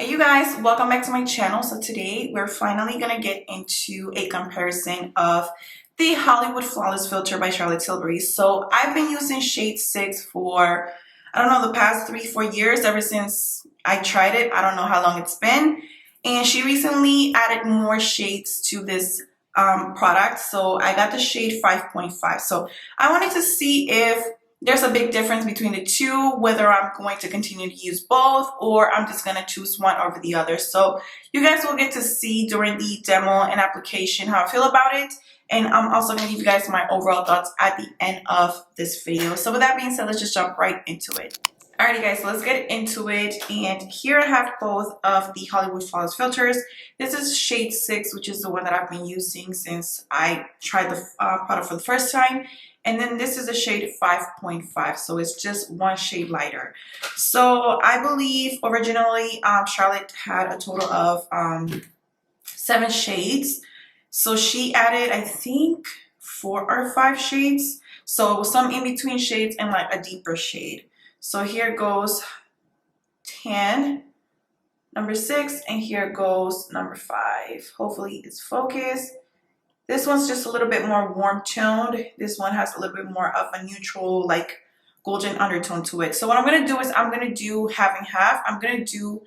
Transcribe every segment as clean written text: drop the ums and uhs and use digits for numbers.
Hey you guys, welcome back to my channel. So today we're finally gonna get into a comparison of the Hollywood Flawless filter by Charlotte Tilbury. So I've been using shade 6 for I don't know the past 3-4 years, ever since I tried it. I don't know how long it's been, and she recently added more shades to this product. So I got the shade 5.5. So I wanted to see if there's a big difference between the two, whether I'm going to continue to use both or I'm just going to choose one over the other. So you guys will get to see during the demo and application how I feel about it. And I'm also going to give you guys my overall thoughts at the end of this video. So with that being said, let's just jump right into it. Alrighty guys, so let's get into it. And here I have both of the Hollywood Flawless filters. This is shade 6, which is the one that I've been using since I tried the product for the first time. And then this is a shade 5.5, so it's just one shade lighter. So I believe originally Charlotte had a total of 7 shades. So she added, I think, 4 or 5 shades. So some in-between shades and like a deeper shade. So here goes 10, number 6, and here goes number 5. Hopefully it's focused. This one's just a little bit more warm toned. This one has a little bit more of a neutral, like golden undertone to it. So what I'm going to do is I'm going to do half and half. I'm going to do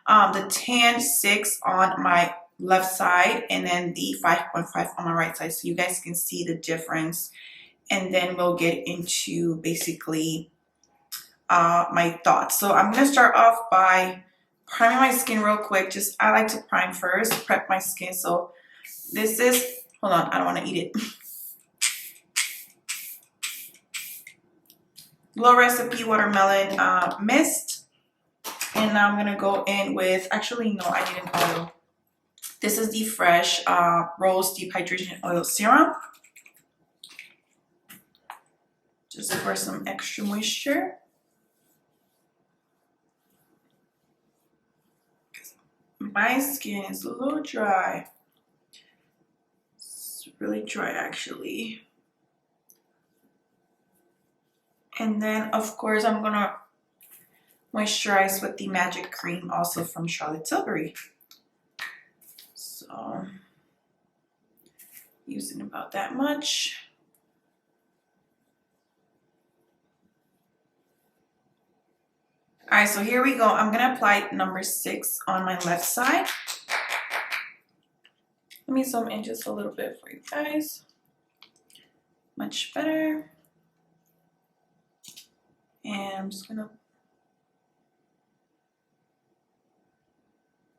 the tan 6 on my left side and then the 5.5 on my right side, so you guys can see the difference. And then we'll get into basically my thoughts. So I'm going to start off by priming my skin real quick. Just I like to prime first, prep my skin. So this is, hold on, I don't want to eat it. Glow Recipe Watermelon Mist. And now I'm going to go in with, actually, no, I need an oil. This is the Fresh Rose Deep Hydration Oil Serum. Just for some extra moisture. My skin is a little dry. Really dry actually. And then of course I'm gonna moisturize with the Magic Cream, also from Charlotte Tilbury. So using about that much. Alright, so here we go. I'm gonna apply number 6 on my left side. Let me zoom in just a little bit for you guys. Much better. And I'm just gonna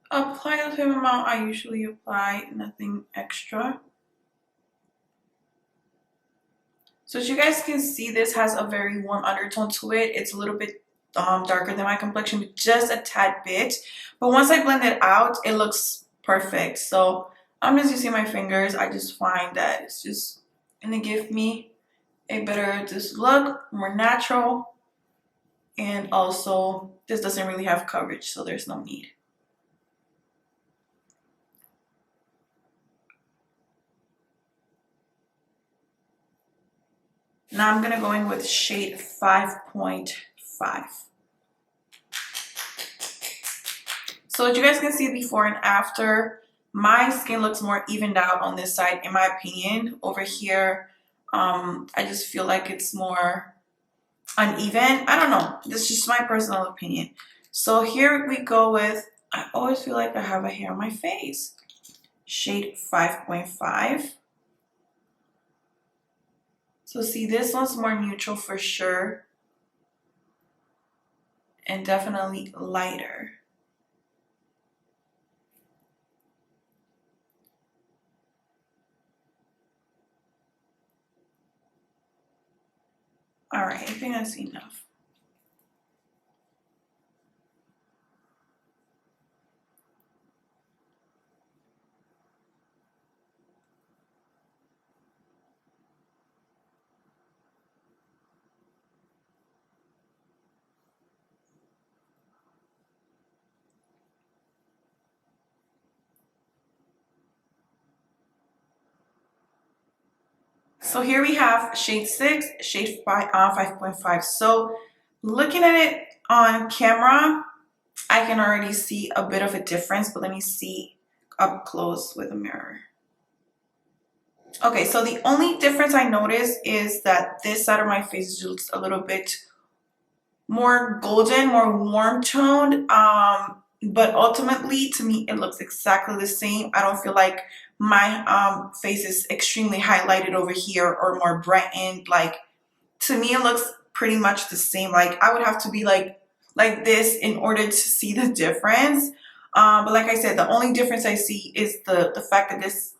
apply the same amount I usually apply, nothing extra. So as you guys can see, this has a very warm undertone to it. It's a little bit darker than my complexion, but just a tad bit. But once I blend it out, it looks perfect. So I'm just using my fingers. I just find that it's just gonna give me a better just look, more natural, and also this doesn't really have coverage, so there's no need. Now I'm gonna go in with shade 5.5. So as you guys can see before and after, my skin looks more evened out on this side, in my opinion. Over here, I just feel like it's more uneven. I don't know. This is just my personal opinion. So here we go with, I always feel like I have a hair on my face. Shade 5.5. So see, this one's more neutral for sure. And definitely lighter. Alright, I think that's enough. So here we have shade 6, shade 5.5. So looking at it on camera, I can already see a bit of a difference, but let me see up close with a mirror. Okay, so the only difference I noticed is that this side of my face looks a little bit more golden, more warm toned. But ultimately, to me, it looks exactly the same. I don't feel like my face is extremely highlighted over here or more brightened. Like, to me, it looks pretty much the same. Like, I would have to be like this in order to see the difference. But like I said, the only difference I see is the fact that this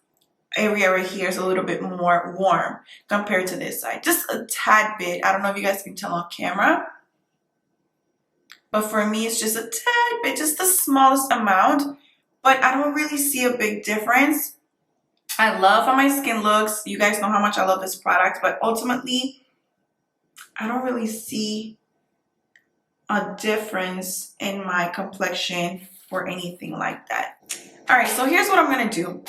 area right here is a little bit more warm compared to this side. Just a tad bit. I don't know if you guys can tell on camera. But for me, it's just a tad bit, just the smallest amount. But I don't really see a big difference. I love how my skin looks. You guys know how much I love this product. But ultimately, I don't really see a difference in my complexion or anything like that. All right, so here's what I'm going to do.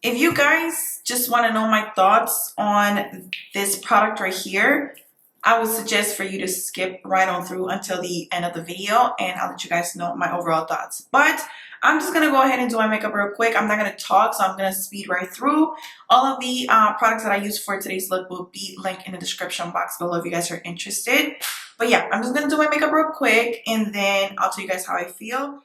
If you guys just want to know my thoughts on this product right here, I would suggest for you to skip right on through until the end of the video, and I'll let you guys know my overall thoughts. But I'm just going to go ahead and do my makeup real quick. I'm not going to talk, so I'm going to speed right through. All of the products that I used for today's look will be linked in the description box below if you guys are interested. But yeah, I'm just going to do my makeup real quick, and then I'll tell you guys how I feel.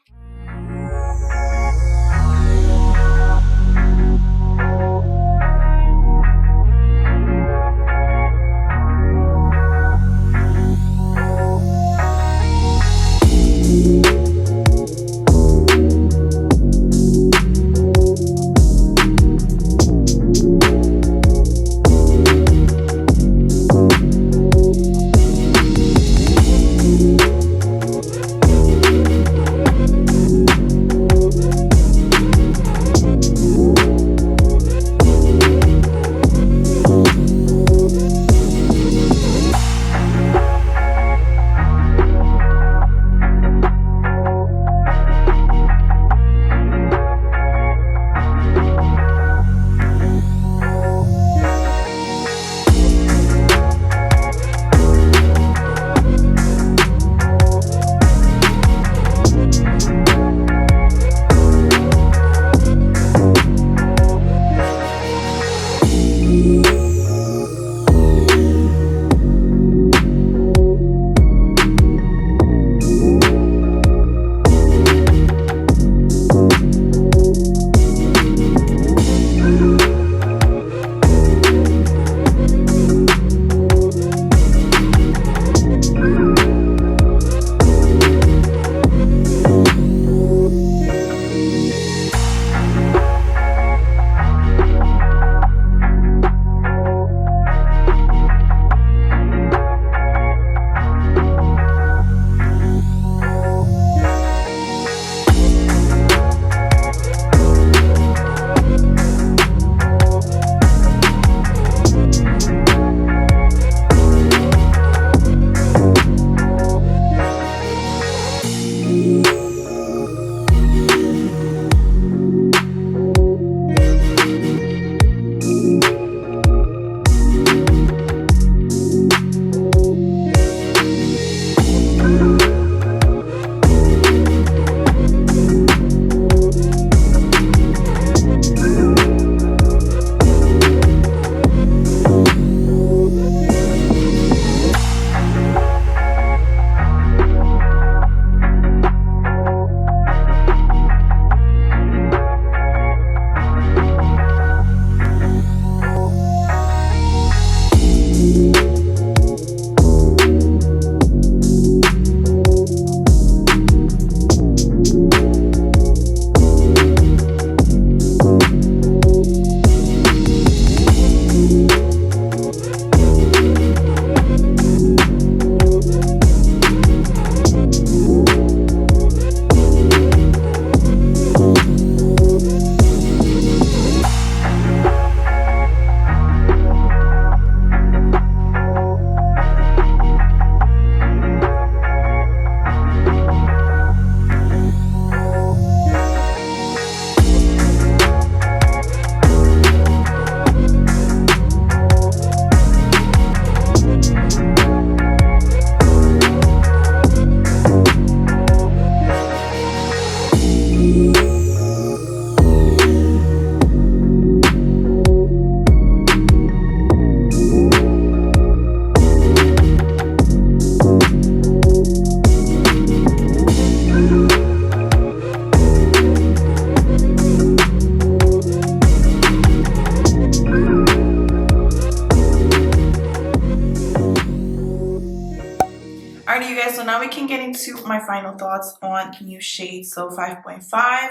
can get into my final thoughts on new shades, so 5.5.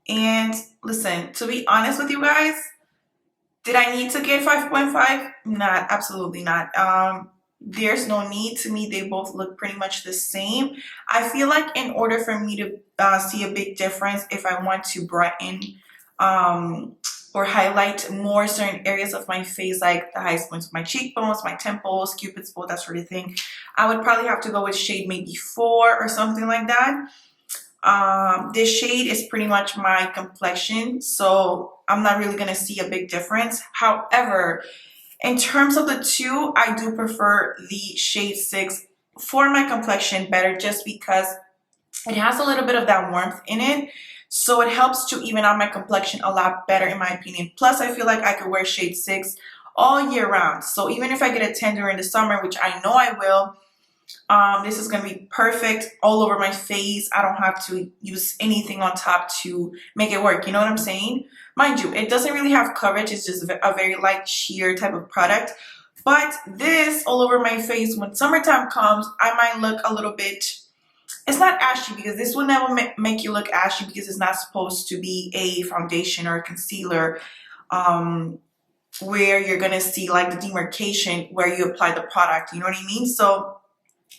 And listen, to be honest with you guys, did I need to get 5.5? Not, absolutely not. There's no need. To me, they both look pretty much the same. I feel like in order for me to see a big difference, if I want to brighten or highlight more certain areas of my face, like the highest points of my cheekbones, my temples, cupid's bow, that sort of thing, I would probably have to go with shade maybe 4 or something like that. This shade is pretty much my complexion, so I'm not really going to see a big difference. However, in terms of the two, I do prefer the shade 6 for my complexion better, just because it has a little bit of that warmth in it. So it helps to even out my complexion a lot better, in my opinion. Plus, I feel like I could wear shade 6 all year round. So even if I get a tan during the summer, which I know I will, this is going to be perfect all over my face. I don't have to use anything on top to make it work. You know what I'm saying? Mind you, it doesn't really have coverage. It's just a very light sheer type of product. But this all over my face, when summertime comes, I might look a little bit, it's not ashy, because this will never make you look ashy, because it's not supposed to be a foundation or a concealer where you're going to see like the demarcation where you apply the product. You know what I mean? So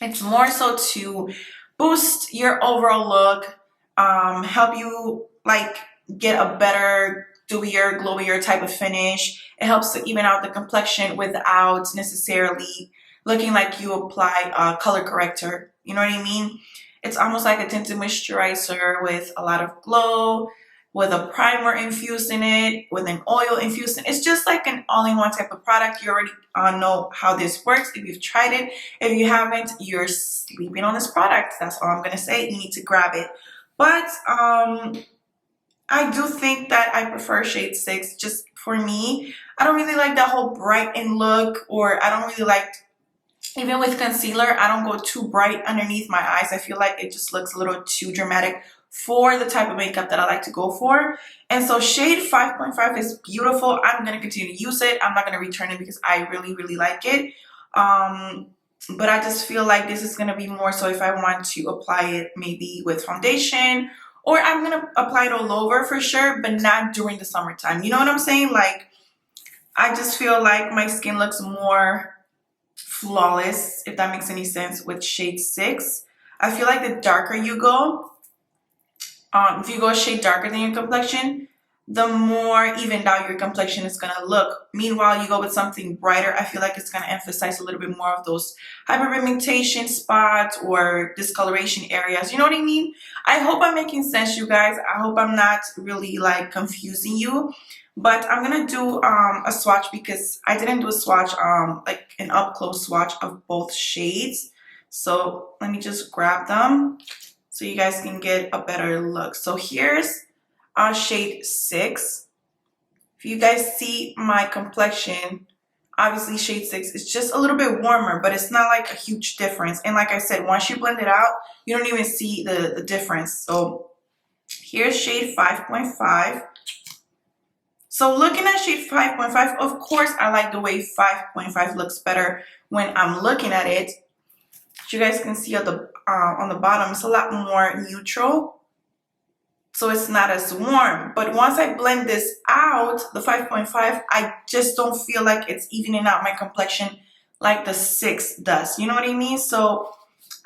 it's more so to boost your overall look, help you like get a better, dewier, glowier type of finish. It helps to even out the complexion without necessarily looking like you apply a color corrector. You know what I mean? It's almost like a tinted moisturizer with a lot of glow, with a primer infused in it, with an oil infused in it. It's just like an all-in-one type of product. You already know how this works if you've tried it. If you haven't, you're sleeping on this product. That's all I'm going to say. You need to grab it. But I do think that I prefer shade 6 just for me. I don't really like that whole brighten look, or I don't really like, even with concealer, I don't go too bright underneath my eyes. I feel like it just looks a little too dramatic for the type of makeup that I like to go for. And so shade 5.5 is beautiful. I'm going to continue to use it. I'm not going to return it because I really, really like it. But I just feel like this is going to be more so if I want to apply it maybe with foundation, or I'm going to apply it all over for sure, but not during the summertime. You know what I'm saying? Like, I just feel like my skin looks more flawless, if that makes any sense, with shade 6. I feel like the darker you go, if you go a shade darker than your complexion, the more evened out your complexion is going to look. Meanwhile, you go with something brighter, I feel like it's going to emphasize a little bit more of those hyperpigmentation spots or discoloration areas. You know what I mean? I hope I'm making sense, you guys. I hope I'm not really like confusing you. But I'm going to do a swatch, because I didn't do a swatch, like an up-close swatch of both shades. So let me just grab them so you guys can get a better look. So here's shade 6. If you guys see my complexion, obviously shade 6 is just a little bit warmer, but it's not like a huge difference. And like I said, once you blend it out, you don't even see the difference. So here's shade 5.5. So looking at shade 5.5, of course, I like the way 5.5 looks better when I'm looking at it. As you guys can see on the bottom, it's a lot more neutral. So it's not as warm. But once I blend this out, the 5.5, I just don't feel like it's evening out my complexion like the 6 does. You know what I mean? So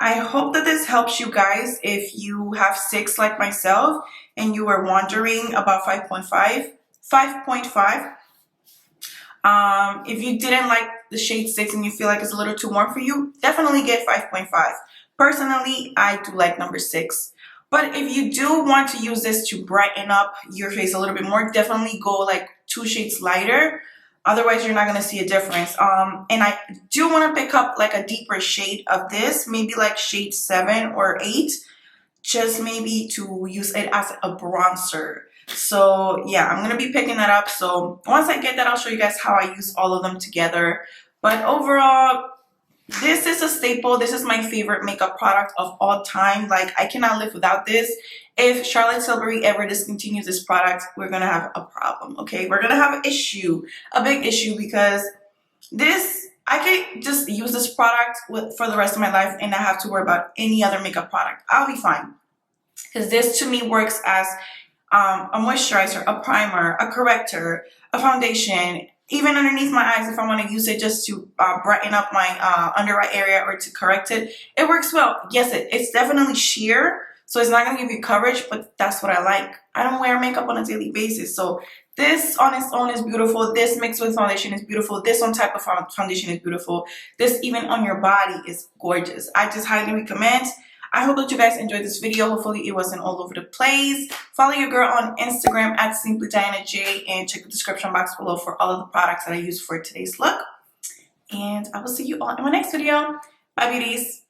I hope that this helps you guys if you have 6 like myself and you were wondering about 5.5. If you didn't like the shade 6 and you feel like it's a little too warm for you, definitely get 5.5. Personally, I do like number 6. But if you do want to use this to brighten up your face a little bit more, definitely go like 2 shades lighter. Otherwise, you're not going to see a difference. And I do want to pick up like a deeper shade of this, maybe like shade 7 or 8, just maybe to use it as a bronzer. So yeah, I'm going to be picking that up. So once I get that, I'll show you guys how I use all of them together. But overall, this is a staple. This is my favorite makeup product of all time. Like, I cannot live without this. If Charlotte Tilbury ever discontinues this product, we're going to have a problem, okay? We're going to have an issue, a big issue, because this I could just use this product for the rest of my life and not have to worry about any other makeup product. I'll be fine. Because this to me works as a moisturizer, a primer, a corrector, a foundation, even underneath my eyes if I want to use it just to brighten up my under eye area or to correct it. It works well. Yes, it's definitely sheer, so it's not going to give you coverage, but that's what I like. I don't wear makeup on a daily basis, so this on its own is beautiful. This mixed with foundation is beautiful. This on type of foundation is beautiful. This even on your body is gorgeous. I just highly recommend. I hope that you guys enjoyed this video. Hopefully it wasn't all over the place. Follow your girl on Instagram at SimplyDianaJ and check the description box below for all of the products that I used for today's look. And I will see you all in my next video. Bye, beauties.